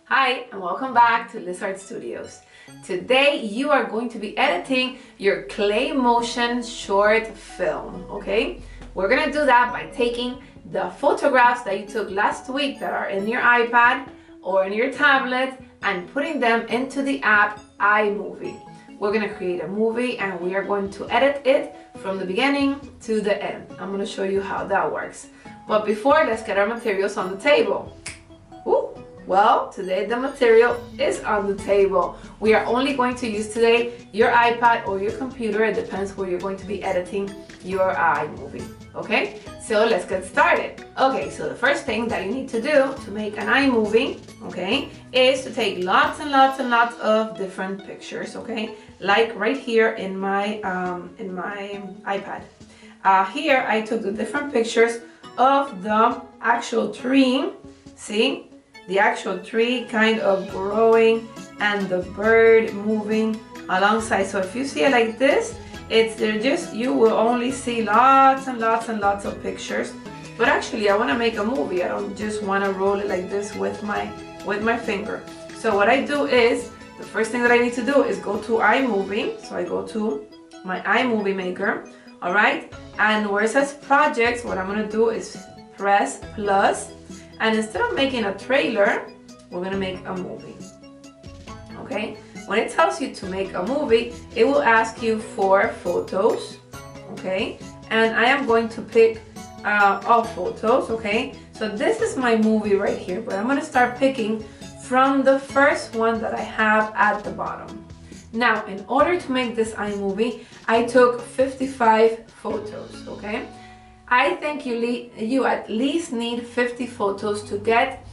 Hi, and welcome back to Lizard Studios. Today you are going to be editing your clay motion short film, okay? We're gonna do that by taking the photographs that you took last week that are in your iPad or in your tablet and putting them into the app iMovie. We're gonna create a movie and we are going to edit it from the beginning to the end. I'm gonna show you how that works. But before, let's get our materials on the table. Ooh. Well, today the material is on the table. We are only going to use today your iPad or your computer. It depends where you're going to be editing your iMovie, okay? So let's get started. Okay, so the first thing that you need to do to make an iMovie, okay, is to take lots and lots and lots of different pictures, okay? Like right here in my iPad. Here I took the different pictures of the actual tree, see? The actual tree kind of growing and the bird moving alongside. So if you see it like this, you will only see lots and lots and lots of pictures. But actually I want to make a movie. I don't just want to roll it like this with my finger. So what I do is, the first thing that I need to do is go to iMovie. So I go to my iMovie maker, all right? And where it says projects, what I'm going to do is press plus. And instead of making a trailer, we're gonna make a movie, okay? When it tells you to make a movie, it will ask you for photos, okay? And I am going to pick all photos, okay? So this is my movie right here, but I'm gonna start picking from the first one that I have at the bottom. Now, in order to make this iMovie, I took 55 photos, okay? I think you at least need 50 photos to get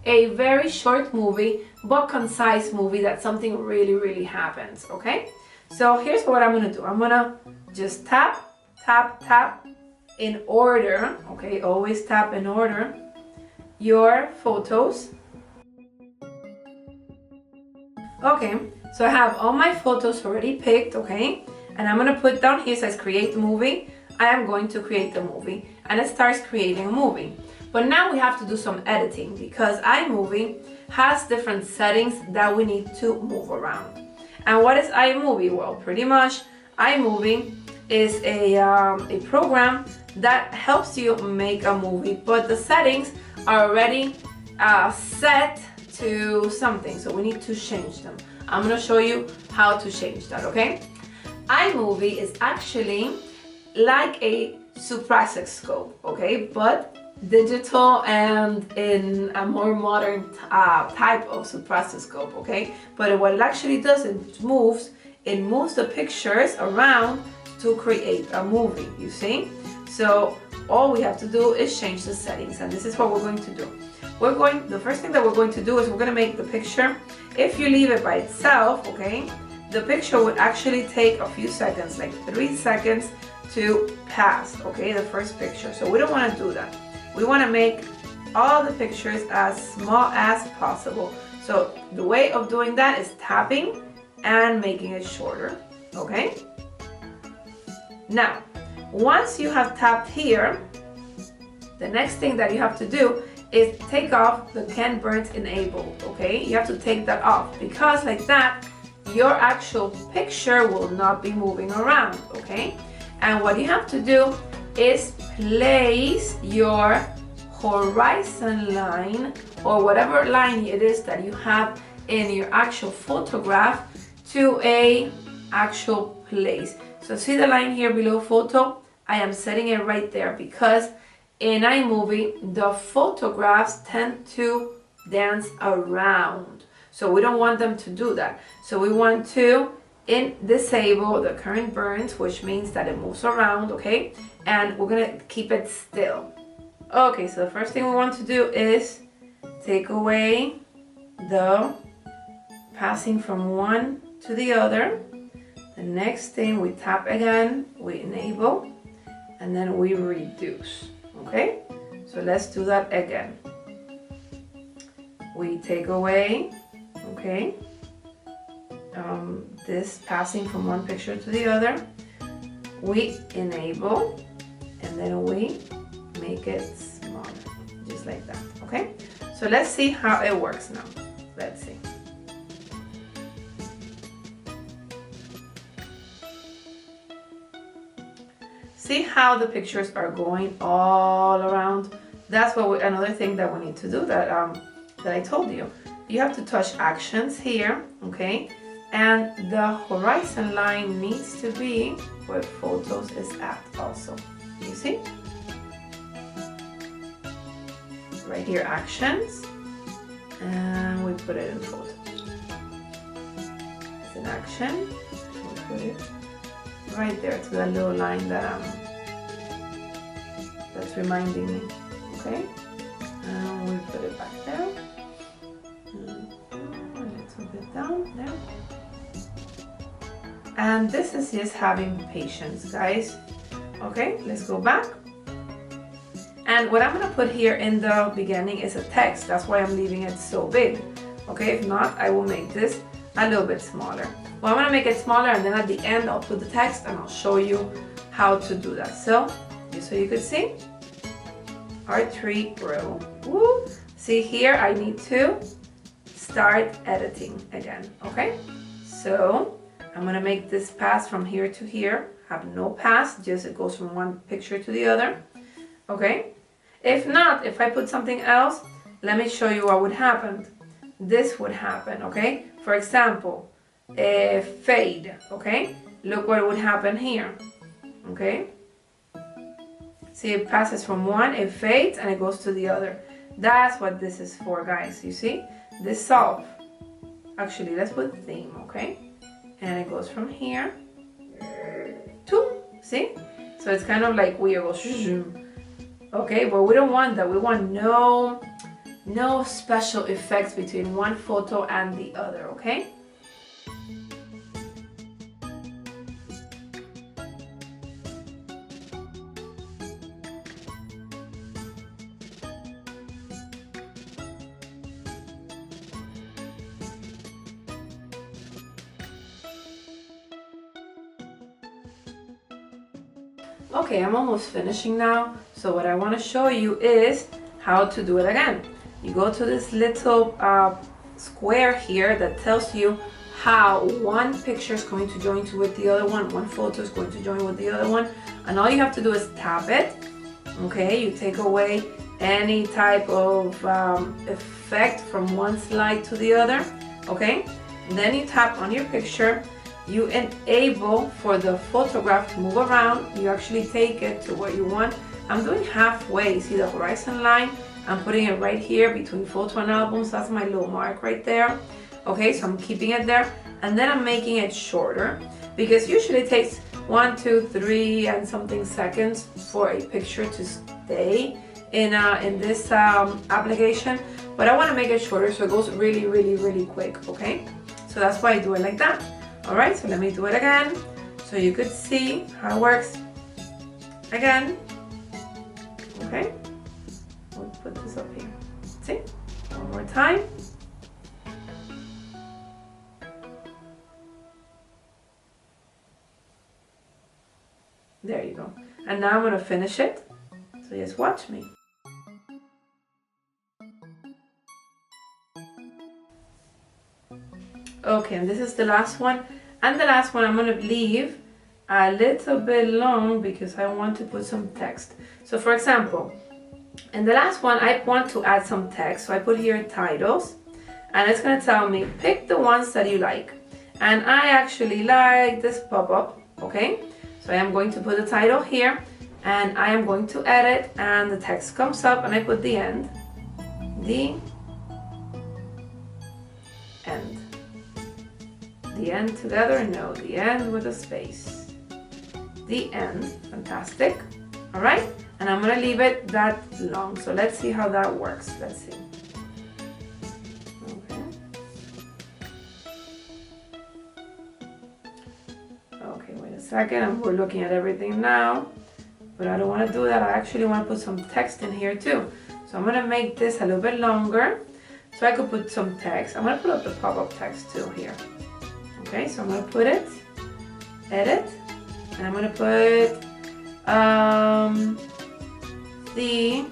a very short movie, but concise movie that something really, really happens, okay? So here's what I'm gonna do. I'm gonna just tap, tap, tap in order, okay? Always tap in order your photos. Okay, so I have all my photos already picked, okay? And I'm gonna put down here, it says create movie. I am going to create the movie, and it starts creating a movie. But now we have to do some editing because iMovie has different settings that we need to move around. And what is iMovie? Well, pretty much iMovie is a program that helps you make a movie, but the settings are already set to something, so we need to change them. I'm going to show you how to change that, okay? iMovie is actually like a Zoopraxiscope, okay, but digital and in a more modern type of Zoopraxiscope, okay. But what it actually does, it moves the pictures around to create a movie, you see. So all we have to do is change the settings, and this is what we're going to do. The first thing that we're going to do is we're going to make the picture. If you leave it by itself, okay, the picture would actually take a few seconds, like 3 seconds to pass, okay, the first picture. So we don't want to do that. We want to make all the pictures as small as possible. So the way of doing that is tapping and making it shorter, okay? Now, once you have tapped here, the next thing that you have to do is take off the Can Burns enabled, okay? You have to take that off because like that, your actual picture will not be moving around, okay? And what you have to do is place your horizon line or whatever line it is that you have in your actual photograph to a actual place. So see the line here below photo? I am setting it right there because in iMovie, the photographs tend to dance around. So we don't want them to do that. So we want to disable the current burns, which means that it moves around, okay? And we're gonna keep it still. Okay, so the first thing we want to do is take away the passing from one to the other. The next thing, we tap again, we enable, and then we reduce, okay? So let's do that again. We take away, okay, this passing from one picture to the other. we enable, and then we make it smaller, just like that, okay? So let's see how it works now. Let's see. See how the pictures are going all around? That's what another thing that we need to do that I told you. You have to touch actions here, okay? And the horizon line needs to be where photos is at also. You see? Right here, actions, and we put it in photos. It's an action. We put it right there to that little line that that's reminding me. Okay, and we put it back there. A little bit down there. And this is just having patience, guys. Okay, let's go back. And what I'm gonna put here in the beginning is a text. That's why I'm leaving it so big. Okay, if not, I will make this a little bit smaller. Well, I'm gonna make it smaller, and then at the end, I'll put the text and I'll show you how to do that. So, just so you could see, our tree grew. Woo. See here, I need to start editing again, okay? So, I'm gonna make this pass from here to here. Have no pass, just it goes from one picture to the other, okay? If not, if I put something else, let me show you what would happen. This would happen, okay? For example, a fade, okay? Look what would happen here, okay? See, it passes from one, it fades, and it goes to the other. That's what this is for, guys, you see? This solve. Actually, let's put theme, okay? And it goes from here to, see? So it's kind of like we go, okay, but we don't want that. We want no special effects between one photo and the other, okay? Okay, I'm almost finishing now. So what I want to show you is how to do it again. You go to this little square here that tells you how one picture is going to join with the other one photo is going to join with the other one, and all you have to do is tap it. Okay, you take away any type of effect from one slide to the other. Okay, and then you tap on your picture. You enable for the photograph to move around. You actually take it to where you want. I'm doing halfway. See the horizon line? I'm putting it right here between photo and albums. That's my little mark right there. Okay, so I'm keeping it there. And then I'm making it shorter because usually it takes 1, 2, 3 and something seconds for a picture to stay in this application. But I want to make it shorter so it goes really, really, really quick. Okay, so that's why I do it like that. Alright, so let me do it again so you could see how it works again. Okay, we'll put this up here. See? One more time. There you go. And now I'm going to finish it. So just watch me. Okay, and this is the last one. And the last one I'm going to leave a little bit long because I want to put some text. So for example, in the last one I want to add some text. So I put here titles, and it's going to tell me pick the ones that you like. And I actually like this pop-up, okay? So I am going to put the title here, and I am going to edit, and the text comes up, and I put the end. The end. The end together? No, the end with a space. The end. Fantastic. All right, and I'm gonna leave it that long. So let's see how that works. Let's see. Okay. Okay, wait a second. We're looking at everything now, but I don't want to do that. I actually want to put some text in here too. So I'm gonna make this a little bit longer, so I could put some text. I'm gonna put up the pop-up text too here. Okay, so I'm going to put it, edit, And I'm gonna put the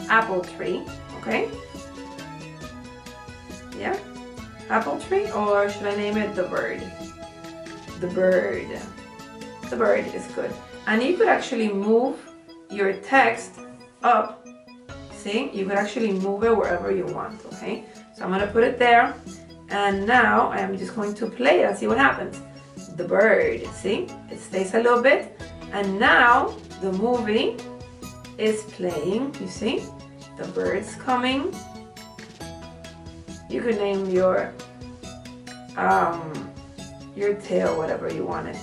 apple tree, okay? Yeah, apple tree, or should I name it the bird? The bird. The bird is good. And you could actually move your text up. See, you could actually move it wherever you want, okay? So I'm gonna put it there, and now I'm just going to play it and see what happens. The bird, see, it stays a little bit, and now the movie is playing. You see, the bird's coming. You could name your tail whatever you want it.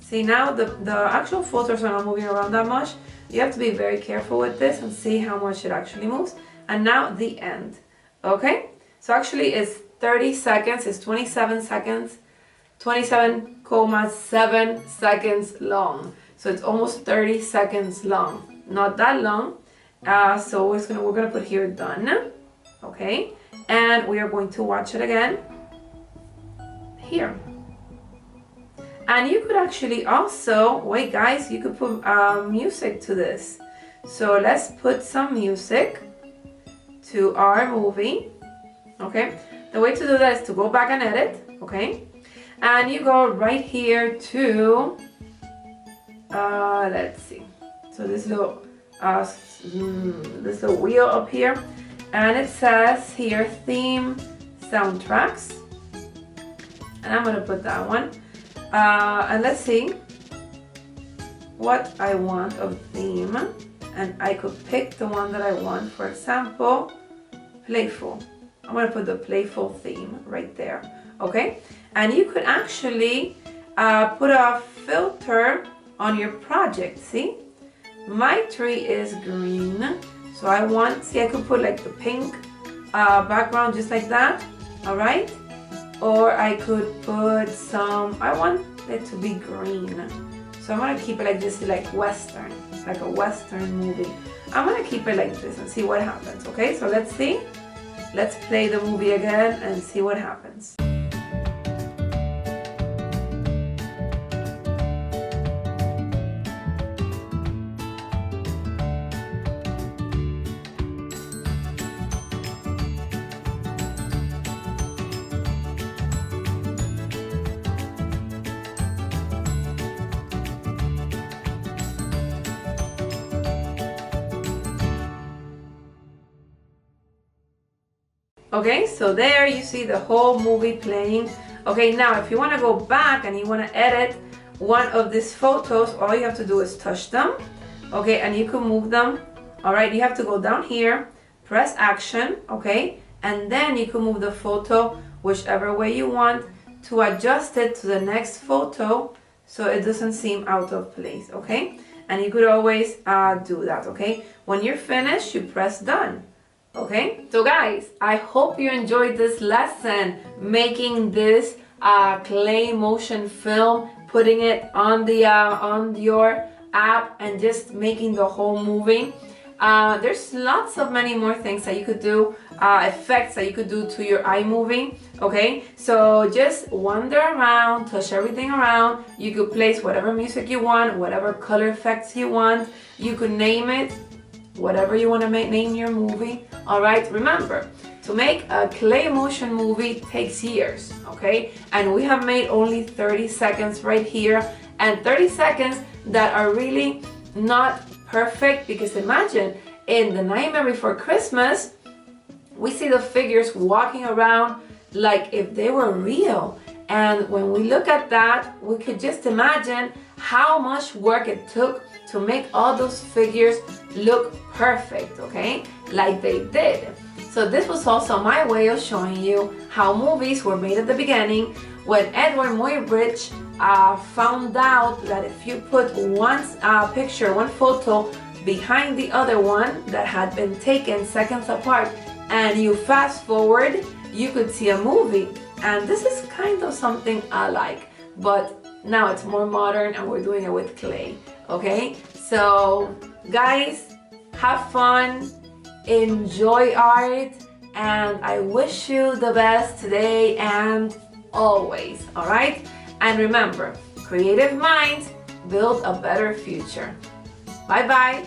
See, now the actual photos are not moving around that much. You have to be very careful with this and see how much it actually moves. And now the end, okay? So actually it's 30 seconds, it's 27 seconds, 27,7 seconds long. So it's almost 30 seconds long, not that long. So we're gonna put here done, okay? And we are going to watch it again here. And you could actually also, wait guys, you could put music to this. So let's put some music to our movie, okay? The way to do that is to go back and edit, okay? And you go right here to, let's see. So this little wheel up here, and it says here theme soundtracks. And I'm gonna put that one. And let's see what I want of theme, and I could pick the one that I want. For example, playful. I'm gonna put the playful theme right there, okay? And you could actually put a filter on your project. See, my tree is green, so I could put like the pink background just like that, all right? Or I could put I want it to be green. So I'm gonna keep it like this, like Western, like a Western movie. I'm gonna keep it like this and see what happens, okay? So let's see. Let's play the movie again and see what happens. Okay, so there you see the whole movie playing. Okay, now if you want to go back and you want to edit one of these photos, all you have to do is touch them. Okay, and you can move them. All right, you have to go down here, press action, okay, and then you can move the photo whichever way you want to adjust it to the next photo so it doesn't seem out of place, okay? And you could always do that, okay? When you're finished, you press done. Okay, so guys, I hope you enjoyed this lesson, making this clay motion film, putting it on your app and just making the whole movie. There's lots of many more things that you could do, effects that you could do to your iMovie. Okay, so just wander around, touch everything around. You could place whatever music you want, whatever color effects you want. You could name it whatever you want to name your movie. All right, remember, to make a clay motion movie takes years, okay? And we have made only 30 seconds right here, and 30 seconds that are really not perfect, because imagine in The Nightmare Before Christmas, we see the figures walking around like if they were real. And when we look at that, we could just imagine how much work it took to make all those figures look perfect, okay? Like they did. So this was also my way of showing you how movies were made at the beginning, when Eadweard Muybridge found out that if you put one picture, one photo behind the other one that had been taken seconds apart, and you fast forward, you could see a movie. And this is kind of something I like, but now it's more modern and we're doing it with clay, okay? So guys, have fun, enjoy art, and I wish you the best today and always, all right? And remember, creative minds build a better future. Bye-bye.